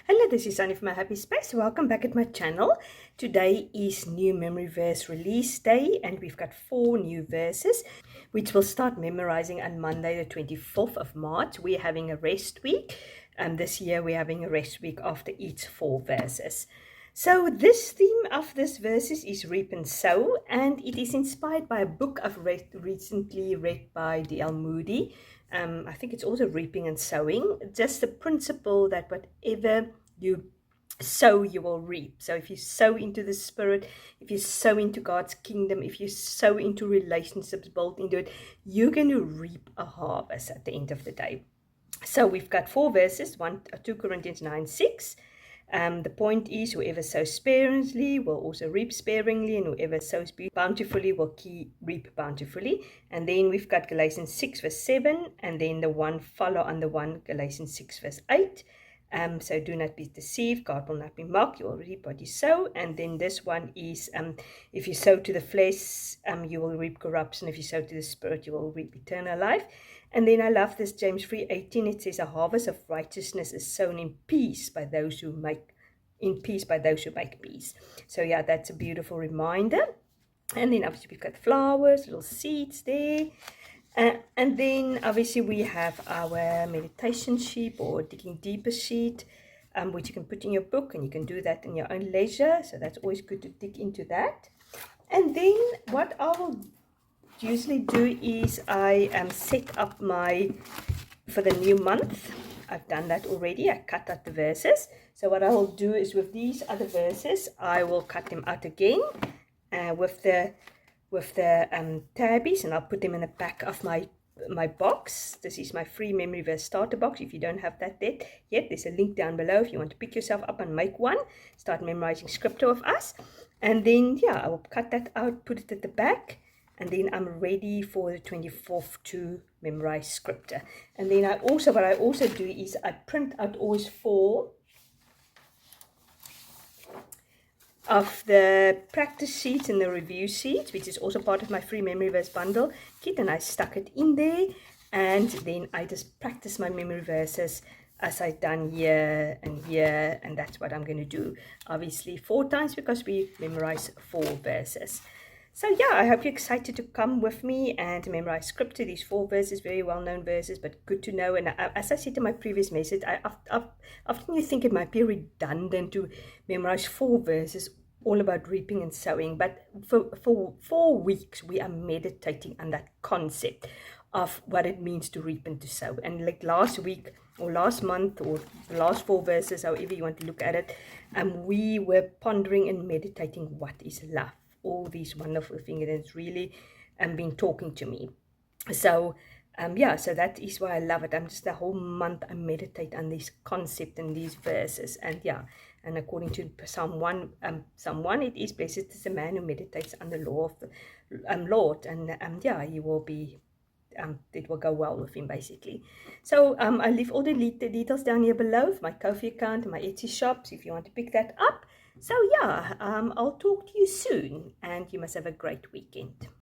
Hello, this is Sunny from My Happy Space. Welcome back at my channel. Today is new memory verse release day and we've got 4 new verses which we'll start memorizing on Monday the 24th of March. We're having a rest week and this year we're having a rest week after each 4 verses. So this theme of this verses is reap and sow, and it is inspired by a book I've recently read by D.L. Moody. I think it's also reaping and sowing. Just the principle that whatever you sow, you will reap. So if you sow into the Spirit, if you sow into God's kingdom, if you sow into relationships, built into it, you're going to reap a harvest at the end of the day. So we've got 4 verses, 2 Corinthians 9:6. The point is, whoever sows sparingly will also reap sparingly, and whoever sows bountifully will reap bountifully. And then we've got Galatians 6 verse 7, and then the one follow on the one, Galatians 6 verse 8. So do not be deceived, God will not be mocked, you will reap what you sow. And then this one is, if you sow to the flesh, you will reap corruption. If you sow to the Spirit, you will reap eternal life. And then I love this, James 3:18, it says, a harvest of righteousness is sown in peace by those who make peace. So yeah, that's a beautiful reminder. And then obviously we've got flowers, little seeds there. And then obviously we have our meditation sheet or digging deeper sheet, which you can put in your book, and you can do that in your own leisure. So that's always good to dig into that. And then what I will usually do is I set up for the new month. I've done that already. I cut out the verses. So what I will do is with these other verses, I will cut them out again with the tabbies, and I'll put them in the back of my box. This is my free memory verse starter box. If you don't have that yet, there's a link down below if you want to pick yourself up and make one. Start memorizing scripture with us. And then yeah, I will cut that out, put it at the back, and then I'm ready for the 24th to memorize scripture. And then what I also do is I print out always 4 of the practice sheets and the review sheets, which is also part of my free memory verse bundle kit, and I stuck it in there, and then I just practice my memory verses as I've done here and here, and that's what I'm going to do, obviously 4 times because we memorize 4 verses. So yeah, I hope you're excited to come with me and memorize scripture. These 4 verses, very well-known verses, but good to know. And as I said in my previous message, often you think it might be redundant to memorize 4 verses all about reaping and sowing. But for 4 weeks, we are meditating on that concept of what it means to reap and to sow. And like last week or last month or the last 4 verses, however you want to look at it, we were pondering and meditating what is love. All these wonderful things, and it's really been talking to me. So yeah, so that is why I love it. I'm just the whole month I meditate on this concept and these verses. And yeah, and according to Psalm 1, it is blessed is the man who meditates on the law of the Lord, and yeah, he will be it will go well with him, basically. So I'll leave all the details down here below, my Kofi account and my Etsy shops, if you want to pick that up. So yeah, I'll talk to you soon, and you must have a great weekend.